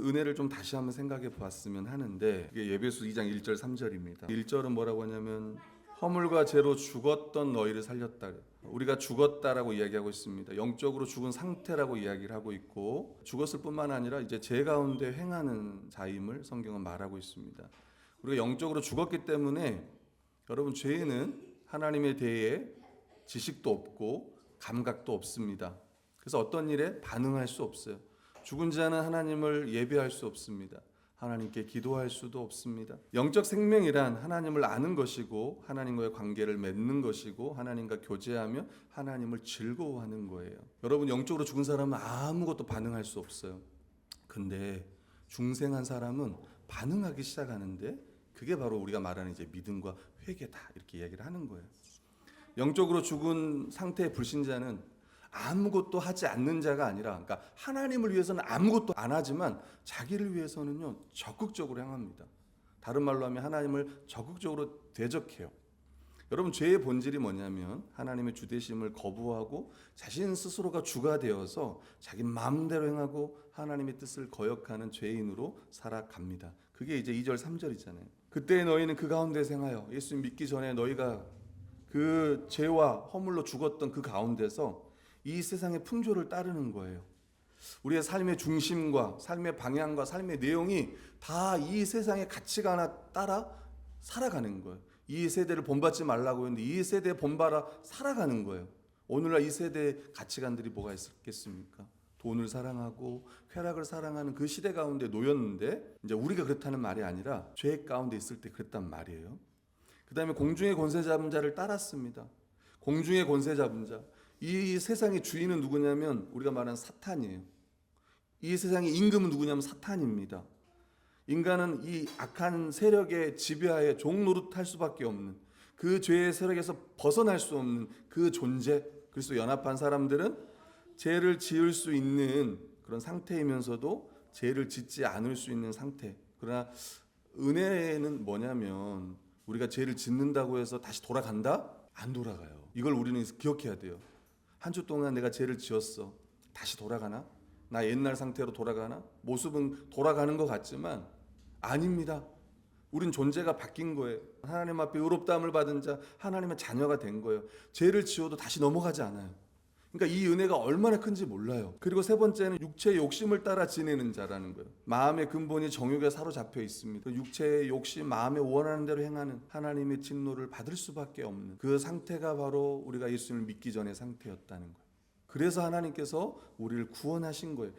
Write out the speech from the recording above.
은혜를 좀 다시 한번 생각해 보았으면 하는데, 이게 예배소 2장 1절 3절입니다. 1절은 뭐라고 하냐면 허물과 죄로 죽었던 너희를 살렸다. 우리가 죽었다라고 이야기하고 있습니다. 영적으로 죽은 상태라고 이야기를 하고 있고, 죽었을 뿐만 아니라 이제 죄 가운데 행하는 자임을 성경은 말하고 있습니다. 우리가 영적으로 죽었기 때문에 여러분, 죄에는 하나님에 대해 지식도 없고 감각도 없습니다. 그래서 어떤 일에 반응할 수 없어요. 죽은 자는 하나님을 예배할 수 없습니다. 하나님께 기도할 수도 없습니다. 영적 생명이란 하나님을 아는 것이고 하나님과의 관계를 맺는 것이고 하나님과 교제하며 하나님을 즐거워하는 거예요. 여러분, 영적으로 죽은 사람은 아무것도 반응할 수 없어요. 근데 중생한 사람은 반응하기 시작하는데, 그게 바로 우리가 말하는 이제 믿음과 회개다, 이렇게 이야기를 하는 거예요. 영적으로 죽은 상태의 불신자는 아무것도 하지 않는 자가 아니라, 그러니까 하나님을 위해서는 아무것도 안 하지만 자기를 위해서는요 적극적으로 행합니다. 다른 말로 하면 하나님을 적극적으로 대적해요. 여러분, 죄의 본질이 뭐냐면 하나님의 주되심을 거부하고 자신 스스로가 주가 되어서 자기 마음대로 행하고 하나님의 뜻을 거역하는 죄인으로 살아갑니다. 그게 이제 2절 3절이잖아요. 그때 너희는 그 가운데서 행하여, 예수 믿기 전에 너희가 그 죄와 허물로 죽었던 그 가운데서 이 세상의 풍조를 따르는 거예요. 우리의 삶의 중심과 삶의 방향과 삶의 내용이 다 이 세상의 가치관을 따라 살아가는 거예요. 이 세대를 본받지 말라고 했는데 이 세대에 본받아 살아가는 거예요. 오늘날 이 세대의 가치관들이 뭐가 있겠습니까? 돈을 사랑하고 쾌락을 사랑하는 그 시대 가운데 놓였는데, 이제 우리가 그렇다는 말이 아니라 죄 가운데 있을 때 그랬단 말이에요. 그 다음에 공중의 권세 잡은 자를 따랐습니다. 공중의 권세 잡은 자, 이 세상의 주인은 누구냐면 우리가 말하는 사탄이에요. 이 세상의 임금은 누구냐면 사탄입니다. 인간은 이 악한 세력의 지배하에 종노릇할 수밖에 없는, 그 죄의 세력에서 벗어날 수 없는 그 존재. 그래서 연합한 사람들은 죄를 지을 수 있는 그런 상태이면서도 죄를 짓지 않을 수 있는 상태. 그러나 은혜는 뭐냐면 우리가 죄를 짓는다고 해서 다시 돌아간다? 안 돌아가요. 이걸 우리는 기억해야 돼요. 한 주 동안 내가 죄를 지었어. 다시 돌아가나? 나 옛날 상태로 돌아가나? 모습은 돌아가는 것 같지만 아닙니다. 우린 존재가 바뀐 거예요. 하나님 앞에 의롭다함을 받은 자, 하나님의 자녀가 된 거예요. 죄를 지어도 다시 넘어가지 않아요. 그러니까 이 은혜가 얼마나 큰지 몰라요. 그리고 세 번째는 육체의 욕심을 따라 지내는 자라는 거예요. 마음의 근본이 정욕에 사로잡혀 있습니다. 육체의 욕심, 마음에 원하는 대로 행하는, 하나님의 진노를 받을 수밖에 없는 그 상태가 바로 우리가 예수님을 믿기 전의 상태였다는 거예요. 그래서 하나님께서 우리를 구원하신 거예요.